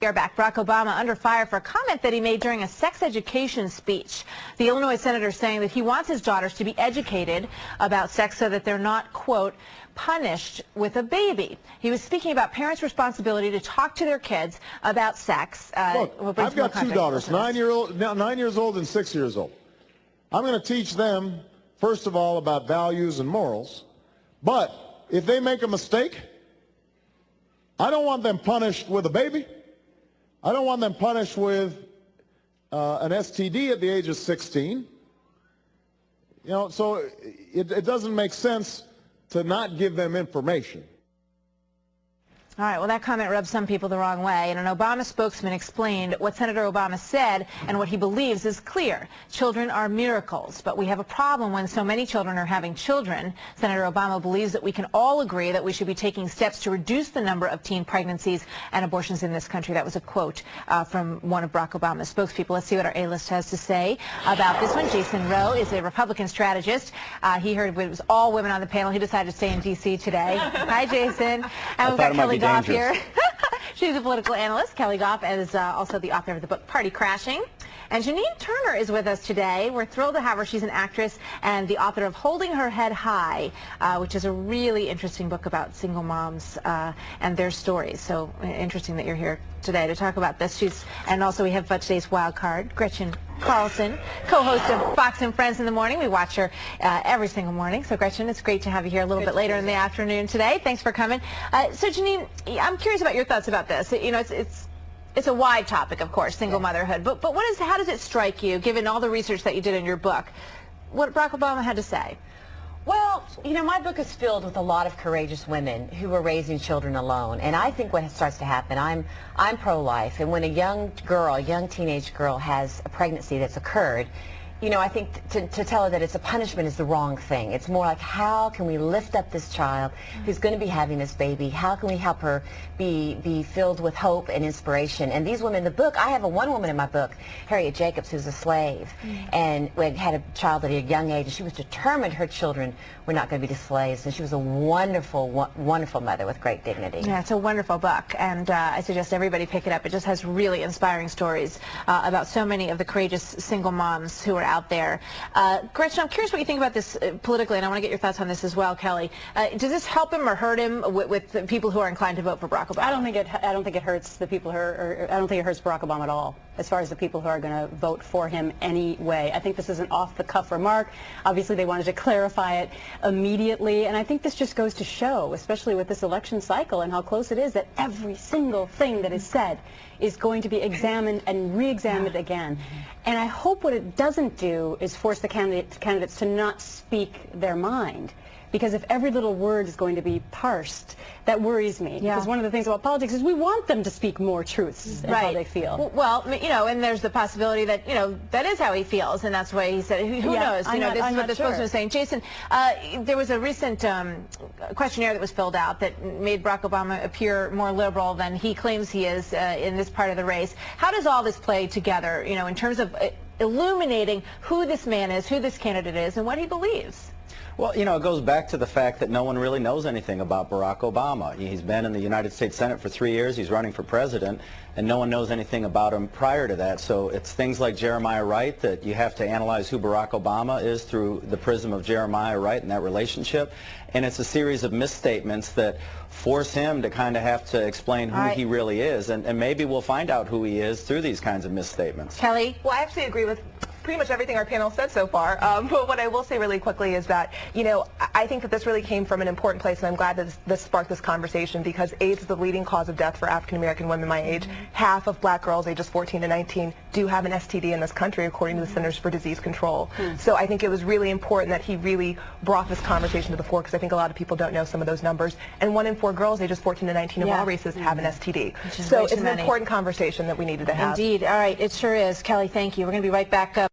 We are back. Barack Obama under fire for a comment that he made during a sex education speech. The Illinois senator saying that he wants his daughters to be educated about sex so that they're not, quote, punished with a baby. He was speaking about parents' responsibility to talk to their kids about sex. Look, I've got two daughters, 9 years old and 6 years old. I'm going to teach them, first of all, about values and morals. But if they make a mistake, I don't want them punished with a baby. I don't want them punished with an STD at the age of 16. You know, so it doesn't make sense to not give them information. All right, well, that comment rubbed some people the wrong way, and an Obama spokesman explained what Senator Obama said and what he believes is clear. Children are miracles, but we have a problem when so many children are having children. Senator Obama believes that we can all agree that we should be taking steps to reduce the number of teen pregnancies and abortions in this country. That was a quote from one of Barack Obama's spokespeople. Let's see what our A-list has to say about this one. Jason Rowe is a Republican strategist. He heard it was all women on the panel. He decided to stay in D.C. today. Hi, Jason. And we've got Kelly Goff here. She's a political analyst. Kelly Goff is also the author of the book Party Crashing. And Janine Turner is with us today. We're thrilled to have her. She's an actress and the author of Holding Her Head High, which is a really interesting book about single moms and their stories. So interesting that you're here today to talk about this. And also we have today's wild card, Gretchen Carlson, co-host of Fox and Friends in the Morning. We watch her every single morning. So Gretchen, it's great to have you here a little bit later in the afternoon today. Thanks for coming. So Janine, I'm curious about your thoughts about this. You know, it's a wide topic, of course, single motherhood. But how does it strike you, given all the research that you did in your book, what Barack Obama had to say? Well, you know, my book is filled with a lot of courageous women who are raising children alone. And I think what starts to happen, I'm pro-life. And when a young teenage girl has a pregnancy that's occurred, you know, I think to tell her that it's a punishment is the wrong thing. It's more like, how can we lift up this child who's going to be having this baby? How can we help her be filled with hope and inspiration? And these women in the book, I have one woman in my book, Harriet Jacobs, who's a slave, and had a child at a young age, and she was determined her children were not going to be slaves, and she was a wonderful, wonderful mother with great dignity. Yeah, it's a wonderful book, and I suggest everybody pick it up. It just has really inspiring stories about so many of the courageous single moms who are out there. Gretchen, I'm curious what you think about this politically, and I want to get your thoughts on this as well, Kelly. Does this help him or hurt him with the people who are inclined to vote for Barack Obama? I don't think it hurts the people who are, I don't think it hurts Barack Obama at all, as far as the people who are going to vote for him anyway. I think this is an off-the-cuff remark. Obviously, they wanted to clarify it immediately, and I think this just goes to show, especially with this election cycle and how close it is, that every single thing that is said is going to be examined and re-examined again. And I hope what it doesn't do is force the candidates to not speak their mind. Because if every little word is going to be parsed, that worries me. Yeah. Because one of the things about politics is we want them to speak more truths and how they feel. Well, you know, and there's the possibility that, you know, that is how he feels, and that's why he said, who knows? You know, this is what the spokesman was saying. Jason, there was a recent questionnaire that was filled out that made Barack Obama appear more liberal than he claims he is in this part of the race. How does all this play together, you know, in terms of illuminating who this man is, who this candidate is, and what he believes? Well, you know, it goes back to the fact that no one really knows anything about Barack Obama. He's been in the United States Senate for 3 years. He's running for president, and no one knows anything about him prior to that. So it's things like Jeremiah Wright that you have to analyze who Barack Obama is through the prism of Jeremiah Wright and that relationship. And it's a series of misstatements that force him to kind of have to explain who he really is. And maybe we'll find out who he is through these kinds of misstatements. Kelly? Well, I actually agree with pretty much everything our panel said so far. But what I will say really quickly is that, you know, I think that this really came from an important place, and I'm glad that this sparked this conversation, because AIDS is the leading cause of death for African-American women my age. Half of black girls ages 14 to 19 do have an STD in this country, according to the Centers for Disease Control. So I think it was really important that he really brought this conversation to the fore, because I think a lot of people don't know some of those numbers. And 1 in 4 girls ages 14 to 19 of all races have an STD. So it's an important conversation that we needed to have. Indeed. All right. It sure is. Kelly, thank you. We're going to be right back up.